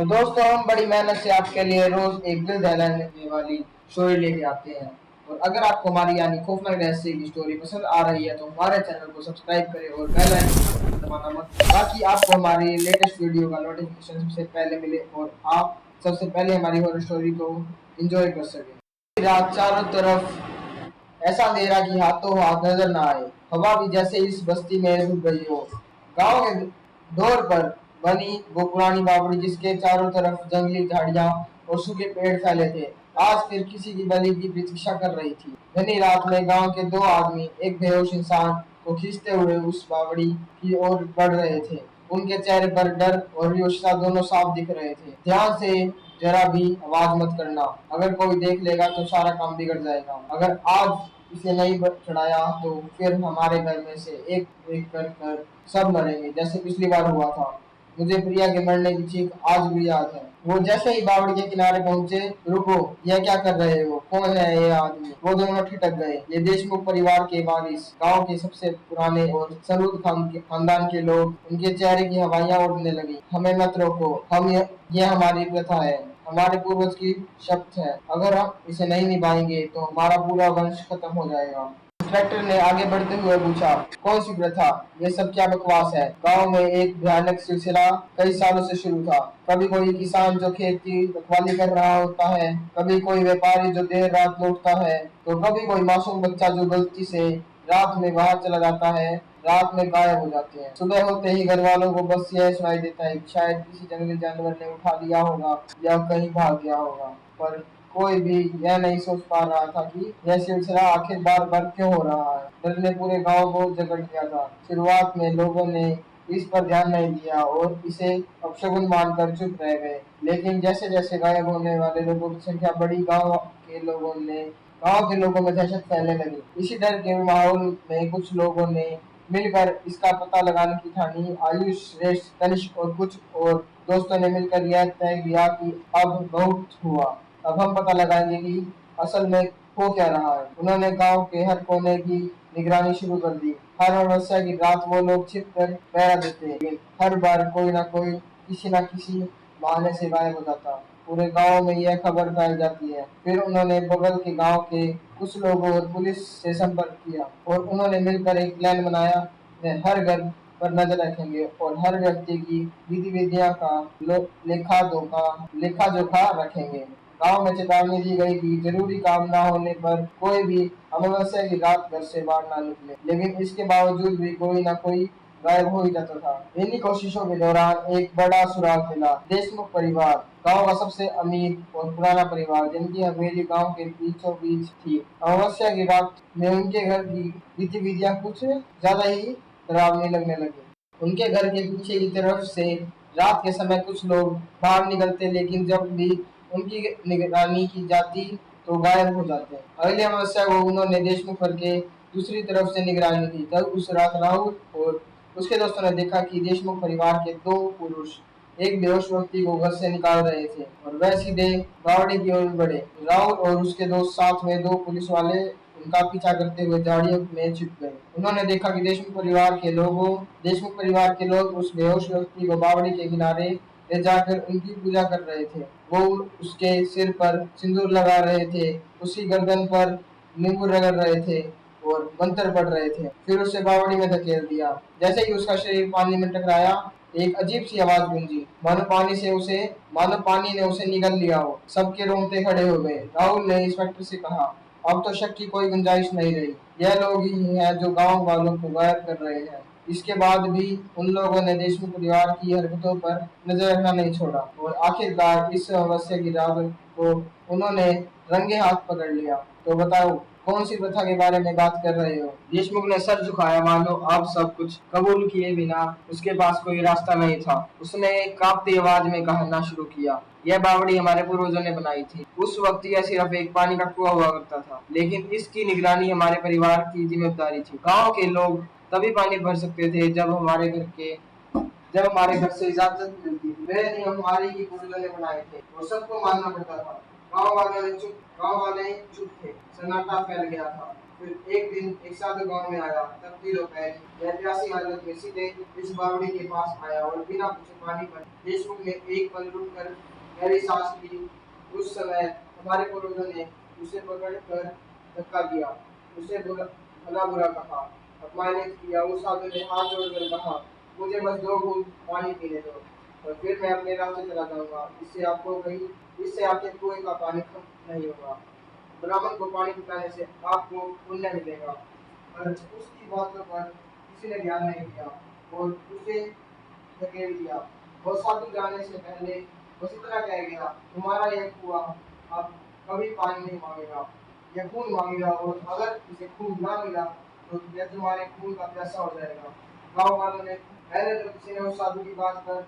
तो दोस्तों हम बड़ी मेहनत से आपके लिए रोज एक दिल दहलाने वाली स्टोरी लेके आते हैं। और अगर आपको हमारी यानी खौफनाक रहस्य की स्टोरी पसंद आ रही है तो हमारे चैनल को सब्सक्राइब करें और बेल आइकन दबाना मत ताकि आपको हमारी लेटेस्ट वीडियो का नोटिफिकेशन सबसे पहले मिले और आप सबसे पहले हमारी हॉरर स्टोरी को एंजॉय कर सकें। रात चारों तरफ ऐसा अंधेरा कि हाथों हाथ नजर न आए। हवा भी जैसे इस बस्ती में रुक गई हो। गांव के डोर पर बनी वो पुरानी बावड़ी जिसके चारों तरफ जंगली झाड़ियां और सूखे पेड़ फैले थे, आज फिर किसी की बलि की प्रतीक्षा कर रही थी। घनी रात में गांव के दो आदमी एक बेहोश इंसान को खींचते हुए उस बावड़ी की ओर बढ़ रहे थे। उनके चेहरे पर डर और बेहोशिया दोनों साफ दिख रहे थे। ध्यान से, जरा भी आवाज मत करना, अगर कोई देख लेगा तो सारा काम बिगड़ जाएगा। अगर आज इसे नहीं चढ़ाया तो फिर हमारे घर में से एक एक कर सब मरेंगे जैसे पिछली बार हुआ था। मुझे प्रिया के मरने की चीख आज भी याद है। वो जैसे ही बावड़ी के किनारे पहुंचे, रुको, यह क्या कर रहे हो, कौन है ये आदमी? वो दोनों ठिठक गए। ये देशमुख परिवार के वारिस, गांव के सबसे पुराने और सरूद खानदान के लोग। उनके चेहरे की हवाइयां उड़ने लगी। हमें मत रोको, ये हमारी प्रथा है, हमारे पूर्वज की शपथ है। अगर हम इसे नहीं निभाएंगे तो हमारा पूरा वंश खत्म हो जाएगा। इंस्पेक्टर ने आगे बढ़ते हुए पूछा, कौन सी प्रथा? ये सब क्या बकवास है? गांव में एक भयानक सिलसिला कई सालों से शुरू था। कभी कोई किसान जो खेत की रखवाली कर रहा होता है, कभी कोई व्यापारी जो देर रात लौटता है, तो कभी कोई मासूम बच्चा जो गलती से रात में बाहर चला जाता है, रात में गायब हो जाते हैं। सुबह होते ही घर वालों को बस यह सुनाई देता है कि शायद किसी जंगली जानवर ने उठा लिया होगा या कहीं भाग गया होगा। पर कोई भी यह नहीं सोच पा रहा था कि यह सिलसिला आखिर बार बार क्यों हो रहा है। डर ने पूरे गांव को जकड़ लिया था। शुरुआत में लोगों ने इस पर ध्यान नहीं दिया और इसे अपशगुन मानकर चुप रह गए, लेकिन जैसे जैसे गायब होने वाले लोगों की संख्या बढ़ी, गांव के लोगों में दहशत फैलने लगी। इसी डर के माहौल में कुछ लोगों ने मिलकर इसका पता लगाने की ठानी। आयुष, श्रेष्ठ, तनिष्क और कुछ और दोस्तों ने मिलकर यह तय किया कि अब बहुत हुआ, अब हम पता लगाएंगे कि असल में हो क्या रहा है। उन्होंने गांव के हर कोने की निगरानी शुरू कर दी। हर अमावस्या की रात वो लोग छिप कर पहरा देते, लेकिन हर बार कोई ना कोई किसी न किसी बहाने से गायब हो जाता। पूरे गांव में यह खबर फैल जाती है। फिर उन्होंने बगल के गांव के कुछ लोगों और पुलिस से संपर्क किया और उन्होंने मिलकर एक प्लान बनाया। वे हर घर पर नजर रखेंगे और हर व्यक्ति की गतिविधियां का लेखा जोखा रखेंगे। गांव में चेतावनी दी गई कि जरूरी काम न होने पर कोई भी अमावस्या की रात घर से बाहर ना निकले, लेकिन इसके बावजूद भी कोई ना कोई गायब हो ही जाता था। इन्हीं कोशिशों के दौरान एक बड़ा सुराग मिला। देशमुख परिवार, गांव का सबसे अमीर और पुराना परिवार, जिनकी हवेली गांव के बीचों बीच थी। अमावस्या की रात में उनके घर की गतिविधियां कुछ ज्यादा ही डरावनी लगने लगी। उनके घर के पीछे की तरफ से रात के समय कुछ लोग बाहर निकलते, लेकिन जब भी उनकी निगरानी की जाती तो गायब हो जाते। अगली अमावस्या को उन्होंने देशमुख घर के दूसरी तरफ से निगरानी की। तब उस रात राहुल और उसके दोस्तों ने देखा कि देशमुख परिवार के दो पुरुष एक बेहोश व्यक्ति को घर से निकाल रहे थे और वह सीधे बावड़ी की ओर बढ़े। राहुल और उसके दोस्त साथ में दो पुलिस वाले उनका पीछा करते हुए झाड़ियों में छिप गए। उन्होंने देखा कि देशमुख परिवार के लोग उस बेहोश व्यक्ति को बावड़ी के किनारे ले जाकर उनकी पूजा कर रहे थे। वो उसके सिर पर सिंदूर लगा रहे थे, उसकी गर्दन पर नींबू रगड़ रहे थे और मंत्र पढ़ रहे थे। फिर उसे बावड़ी में धकेल दिया। जैसे ही उसका शरीर पानी में टकराया, एक अजीब सी आवाज गूंजी, मानो पानी ने उसे निगल लिया हो। सबके रोंगटे खड़े हो गए। राहुल ने इंस्पेक्टर से कहा, अब तो शक की कोई गुंजाइश नहीं रही, यह लोग ही हैं जो गांव वालों को गायब कर रहे हैं। इसके बाद भी उन लोगों ने देशमुख परिवार की हरकतों पर नजर रखना नहीं छोड़ा और आखिरकार इस अमावस्या की रात को उन्होंने रंगे हाथ पकड़ लिया। तो बताओ, कौन सी प्रथा के बारे में बात कर रहे हो? देशमुख ने सर झुकाया, मानो अब सब कुछ कबूल किए बिना उसके पास कोई रास्ता नहीं था। उसने कांपती आवाज में कहना शुरू किया, यह बावड़ी हमारे पूर्वजों ने बनाई थी। उस वक्त यह सिर्फ एक पानी का कुआं हुआ करता था, लेकिन इसकी निगरानी हमारे परिवार की जिम्मेदारी थी। गांव के लोग तभी पानी भर सकते थे जब हमारे घर से इजाजत मिलती थी। वे नियम हमारी ही पूर्वजों ने बनाए थे और सबको मानना पड़ता था। गांव वाले चुप थे। सन्नाटा फैल गया था। फिर एक दिन एक साधु गांव में आया, तब थी दोपहर। वह प्यासी हालत में सीधे इस बावड़ी के पास आया और बिना पूछे पानी पर। देशमुख ने एक पल रुक कर गहरी सांस ली। उस समय हमारे पूर्वजों ने उसे पकड़ कर धक्का दिया, उसे भला बुरा कहा, अपमानित किया। उस साधु ने हाथ जोड़कर कहा, मुझे बस 2 घूंट पानी पीने दो और फिर मैं अपने रास्ते चला जाऊंगा। इससे आपके कुएं का पानी कम नहीं होगा। ब्राह्मण को पानी पिलाने से आपको पुण्य मिलेगा। पर उसकी बातों पर किसी ने ध्यान नहीं दिया और उसे धकेल दिया। वो साधु जाने से पहले बस इतना कह गया, तुम्हारा यह कुआं अब कभी पानी नहीं मांगेगा, यह खून मांगेगा, और अगर इसे खून ना मिला तो यह तुम्हारे खून का प्यासा हो जाएगा। गाँव वालों ने पहले तो किसी ने उस साधु की बात पर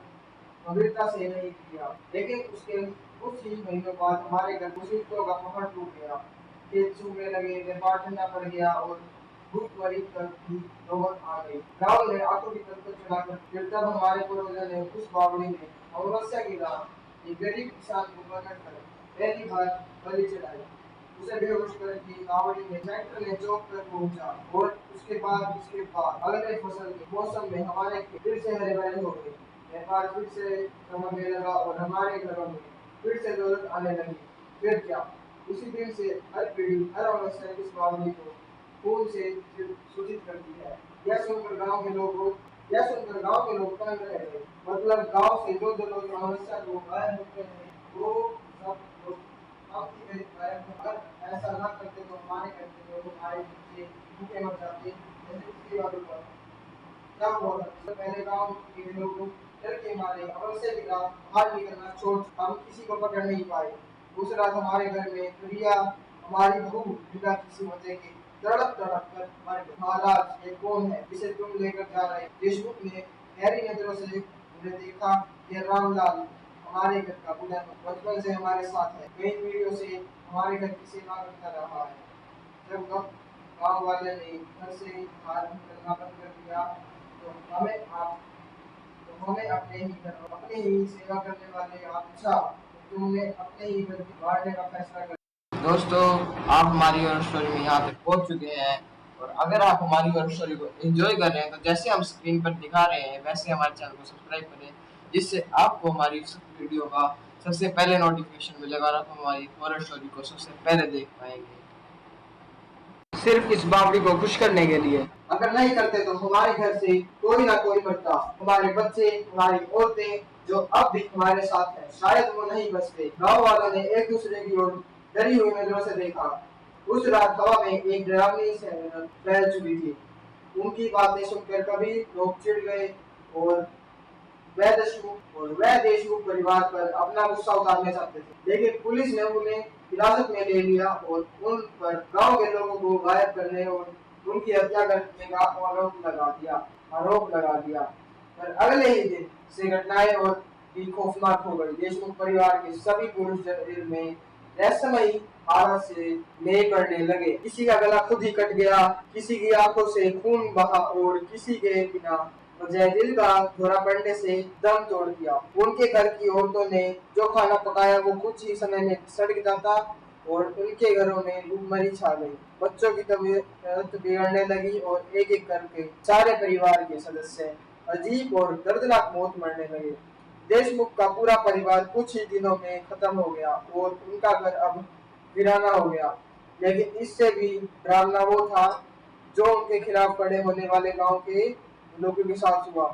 गंभीरता से नहीं किया, लेकिन उसके कुछ ही महीनों बाद हमारे घर मुसीबतों का पहाड़ टूट गया। खेत सूखने लगे, व्यापार ठंडा पड़ गया और भूखमरी तक भी नौबत आ गई। गांव ने आंखों की पलकों चढ़ाकर फिर तब हमारे पूर्वजों ने उस बावड़ी में अमावस्या की रात एक गरीब किसान को पकड़कर पहली बार बलि चढ़ाई। उसे बेहोश करके बावड़ी में ट्रैक्टर ने चौक पर पहुंचा और उसके बाद अगले फसल के मौसम में हमारे खेत फिर से हरे भरे हो गए। व्यापार फिर से चमकने लगा और हमारे घरों में फिर से दौलत आने लगी। फिर क्या, उसी दिन से हर पीढ़ी हर अवसर इस बावली को खून से सूचित करती है। यह सुनकर गांव के लोग तंग रह गए। मतलब गांव से जो लोग अमावस्या को गायब होते हैं, वो सब लोग अगर ऐसा ना करते तो हमारे घर के लोग, हमारे बच्चे भूखे मर जाते। जैसे पिछली बार हुआ, क्या हुआ था? इससे पहले गांव के लोग डर के मारे अवश्य की रात बाहर निकलना छोड़, हम किसी को पकड़ नहीं पाए। उस रात हमारे घर में प्रिया, हमारी बहू बिना किसी वजह के तड़प तड़प कर मर गई। महाराज, ये कौन है जिसे तुम लेकर जा रहे? देशमुख ने गहरी नजरों से उन्हें देखा। ये रामलाल, हमारे घर का बुढ़ा, बचपन से हमारे साथ है, कई पीढ़ियों से हमारे घर की सेवा करता रहा है। जब गांव वाले ने घर से बाहर निकलना बंद कर दिया तो हमें अपने ही सेवा करने वाले आप, अच्छा तो तुमने अपने ही घर की बांटने का फैसला कर। दोस्तों, आप हमारी और स्टोरी में यहाँ तक पहुँच चुके हैं, और अगर आप हमारी और स्टोरी को एंजॉय कर रहे हैं तो जैसे हम स्क्रीन पर दिखा रहे हैं वैसे हमारे चैनल को सब्सक्राइब करें, जिससे आपको हमारी वीडियो का सबसे पहले नोटिफिकेशन मिलेगा और आप हमारी हॉरर स्टोरी को सबसे पहले देख पाएंगे, सिर्फ इस बावड़ी को खुश करने के लिए। अगर नहीं करते तो हमारे घर से कोई ना कोई मरता। हमारे बच्चे, हमारी औरतें जो अब भी हमारे साथ हैं, शायद वो नहीं बचते। गांव वालों ने एक दूसरे की ओर डरी हुई नजरों से देखा। उस रात हवा में एक डरावनी सहम फैल चुकी थी। उनकी बातें सुनकर कभी लोग चिढ़ गए और वह देशमुख परिवार पर अपना गुस्सा उतारना चाहते थे, लेकिन पुलिस ने उन्हें हिरासत में ले लिया और उन पर गांव के लोगों को गायब करने और उनकी हत्या करने का आरोप लगा दिया। पर अगले ही दिन से घटनाएं और भी खौफनाक हो गई। देशमुख परिवार के सभी पुरुष जेल में रहस्यमयी हालत से ले पड़ने लगे। किसी का गला खुद ही कट गया, किसी की आंखों से खून बहा और किसी के बिना वजह दिल का दौरा पड़ने से दम तोड़ दिया। उनके घर की औरतों ने जो खाना पकाया वो कुछ ही समय में सड़ जाता और उनके घरों में भूखमरी छा गई। बच्चों की तबीयत बिगड़ने लगी और एक एक करके सारे परिवार के सदस्य अजीब और दर्दनाक मौत मरने लगे। देशमुख का पूरा परिवार कुछ ही दिनों में खत्म हो गया और उनका घर अब वीराना हो गया। लेकिन इससे भी डरावना वो था जो उनके खिलाफ खड़े होने वाले गांव के लोगों के साथ हुआ।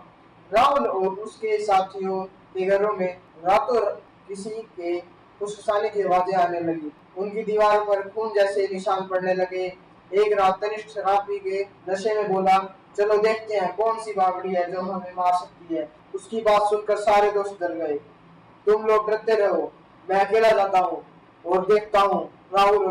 राहुल और उसके साथियों के घरों में रातों किसी के फुसफुसाने की आवाजें आने लगी। उनकी दीवार पर खून जैसे निशान पड़ने लगे। एक रात तनिष्क शराब पी के नशे में बोला, चलो देखते हैं कौन सी बावड़ी है जो हमें मार सकती है। उसकी बात सुनकर सारे दोस्त डर गए। तुम लोग डरते रहो, मैं अकेला जाता हूँ और देखता हूँ। राहुल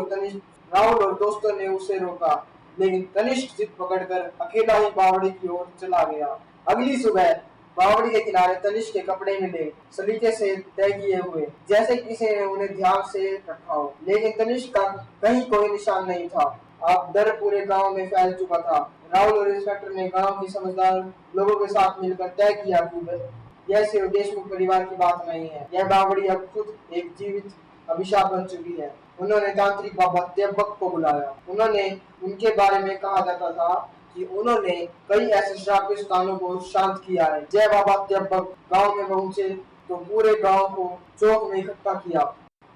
और दोस्तों ने उसे रोका, लेकिन तनिष्क जिद पकड़कर अकेला ही बावड़ी की ओर चला गया। अगली सुबह बावड़ी के किनारे तनिष्क के कपड़े मिले, सलीके से तय किए हुए, जैसे किसी ने उन्हें ध्यान से रखा हो। लेकिन तनिष्क का कहीं कोई निशान नहीं था। अब डर पूरे गांव में फैल चुका था। राहुल और इंस्पेक्टर ने गांव की समझदार लोगों के साथ मिलकर तय किया कि यह सिर्फ देशमुख परिवार की बात नहीं है, यह बावड़ी अब खुद एक जीवित अभिशाप बन चुकी है। उन्होंने तांत्रिक बाबा त्यबक को बुलाया। उन्होंने उनके बारे में कहा जाता था कि उन्होंने कई ऐसे श्रापित स्थानों को शांत किया है। जय बाबा त्यबक गांव में पहुंचे तो पूरे गांव को चौक में इकट्ठा किया।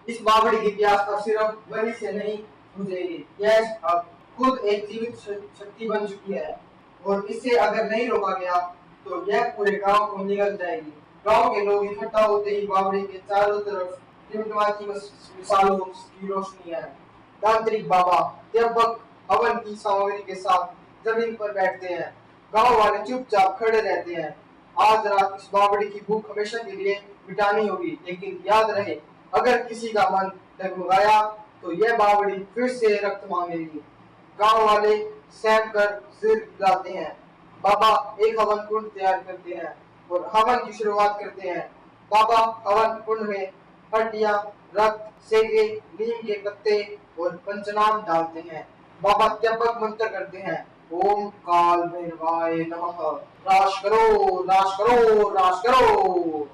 इस बावड़ी की प्यास अब सिर्फ बलि से नहीं बुझेगी, यह अब खुद एक जीवित शक्ति बन चुकी है और इसे अगर नहीं रोका गया तो यह पूरे गांव को निगल जाएगी। गांव के लोग इकट्ठा होते ही बावड़ी के चारों तरफ टिमटिमा की मिसालों की रोशनी है। तांत्रिक बाबा त्यबक हवन की सामग्री के साथ जमीन पर बैठते हैं। गांव वाले चुपचाप खड़े रहते हैं। आज रात इस बावड़ी की भूख हमेशा के लिए मिटानी होगी, लेकिन याद रहे अगर किसी का मन डगमगाया तो यह बावड़ी फिर से रक्त मांगेगी। गांव वाले सहम कर सिर हिलाते हैं। बाबा एक हवन कुंड तैयार करते हैं और हवन की शुरुआत करते हैं। बाबा हवन कुंड में हड्डियां, रक्त, सेंगे, नीम के पत्ते और पंचनाम डालते हैं। बाबा त्यबक मंत्र करते हैं, ओम काल भैरवाय नमः, राश करो, राश करो, राश करो।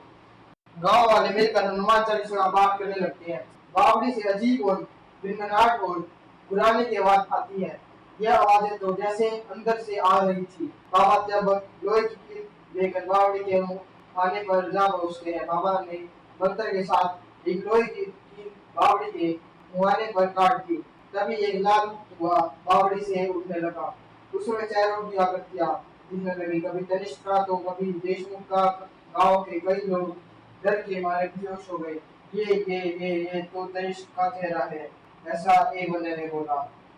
गांव वाले मिलकर हनुमान चालीसा का पाठ करने लगते हैं। बावड़ी से अजीब और भिनभिनाहट और गुराने की आवाज आती है। यह आवाजें तो जैसे अंदर से आ रही थी। बाबा त्यबक लोहे की कील लेकर बावड़ी के मुंह आने पर जा पहुंचते हैं। बाबा ने मंत्र के साथ एक लोहे की कील बावड़ी के मुंह आने पर काट दी। तभी एक लाल धुआं बावड़ी से उठने लगा। उसमें चारों की आकृतियां दिखने लगी, कभी तनिष्क का तो कभी देशमुख का। गांव के कई लोग डर के मारे बेहोश हो गए। ये तो तनिष्क का चेहरा है, ऐसा एक बंदे ने बोला।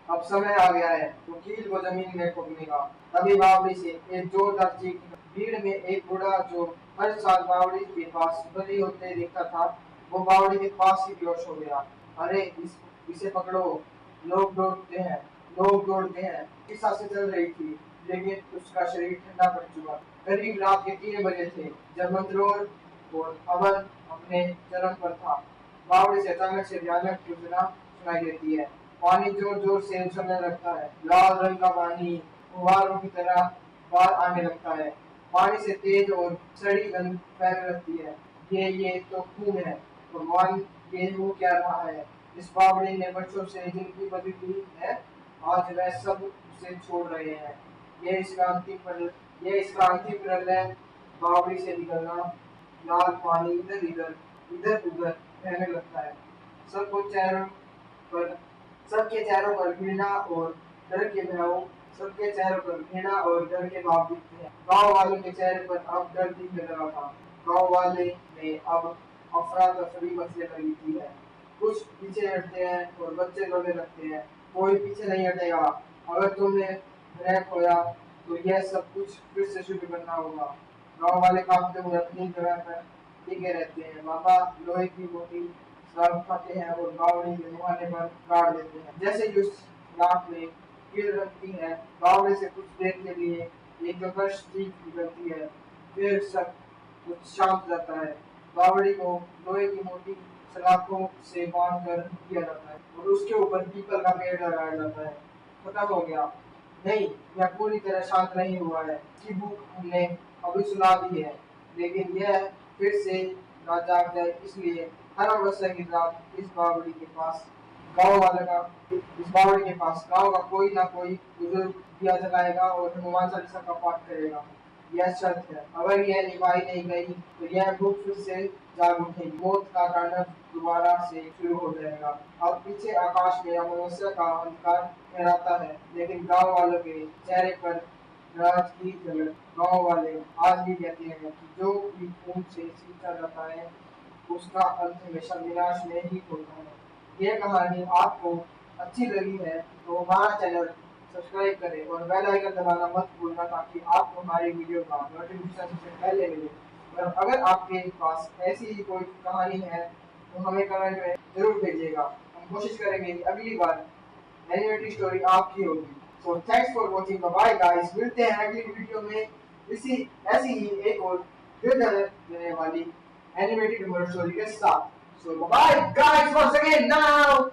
अब समय आ गया है वकील को जमीन में ठोकने का। तभी बावड़ी से एक जोरदार चीख निकली। भीड़ में एक बूढ़ा जो हर साल बावड़ी के पास बलि होते दिखता था, वो बावड़ी के पास ही बेहोश हो गया। अरे इसे पकड़ो, लोग दौड़ते हैं, लोग दौड़ते हैं। उसकी सांसें चल रही थी, लेकिन उसका शरीर ठंडा पड़ चुका। करीब रात के 3 बजे थे जब मंत्रोर और हवन अपने चरम पर था। बावड़ी से अचानक से भयानक गर्जना सुनाई देती है। पानी जोर जोर से उछलने लगता है। लाल रंग का पानी फुहारों की तरह बाहर आने लगता है। पानी से तेज और सड़ी गंध फैलने लगती है। ये तो खून है। भगवान, ये हो क्या रहा है? इस बावड़ी ने बच्चों से जिंदगी बदली है, आज वह सब उसे छोड़ रहे हैं। ये इसका अंतिम पल है। बावड़ी से निकलना लाल पानी इधर उधर बहने लगता है। सबको चेहरों पर सबके चेहरों पर घृणा और डर के भाव सबके चेहरों पर घृणा और डर के भाव दिखते हैं। गांव वालों के चेहरे पर अब डर दिखने लगा था। गांव वाले में अब अफरा तफरी मचने लगी थी है। कुछ पीछे हटते हैं और बच्चे रोने लगते हैं। कोई पीछे नहीं हटेगा। अगर तुमने रैप खोया तो यह सब कुछ फिर से शुरू करना होगा। गांव वाले कांपते हुए अपनी जगह पर टिके रहते हैं। बाबा लोहे की मोटी सलाख उठाते हैं और बावड़ी के मुहाने पर गाड़ देते हैं। जैसे ही उस लाख में कील रखती है, बावड़ी से कुछ देर के लिए एक कर्कश चीख निकलती है। फिर सब कुछ शांत जाता है। बावड़ी को लोहे की मोटी सलाखों से बांध कर दिया जाता है और उसके ऊपर पीपल का पेड़ लगाया जाता है। खत्म हो गया? नहीं, यह पूरी तरह शांत नहीं हुआ है। इसकी भूख हमने अभी सुला दी है, लेकिन यह फिर से ना जाग जाए, इसलिए हर अमावस्या की रात इस बावड़ी के पास गांव का कोई ना कोई बुजुर्ग दिया जलाएगा और हनुमान चालीसा का पाठ करेगा। यह शर्त है। अगर यह निभाई नहीं गई तो यह भूख फिर से जाग उठेगी। मौत का तांडव दोबारा से शुरू हो जाएगा। अब पीछे आकाश में अमावस्या का अंधकार फहराता है, लेकिन गांव वालों के चेहरे पर राज की झलक। गांव वाले आज भी कहते हैं कि जो भी खून से सींचा जाता है उसका अंत हमेशा विनाश में ही होता है। यह कहानी आपको अच्छी लगी है तो हमारा चैनल सब्सक्राइब करें और बेल आइकन दबाना मत भूलना, ताकि आपको हमारी वीडियो का नोटिफिकेशन सबसे पहले मिले। और अगर आपके पास ऐसी ही कोई कहानी है तो हमें कमेंट में जरूर भेजिएगा। हम कोशिश करेंगे कि अगली बार एनिमेटेड स्टोरी आपकी होगी। So thanks for watching, bye guys. मिलते हैं अगली वीडियो में इसी ऐसी ही एक और दिल देने वाली एनिमेटेड स्टोरी के साथ। So bye guys, once again now.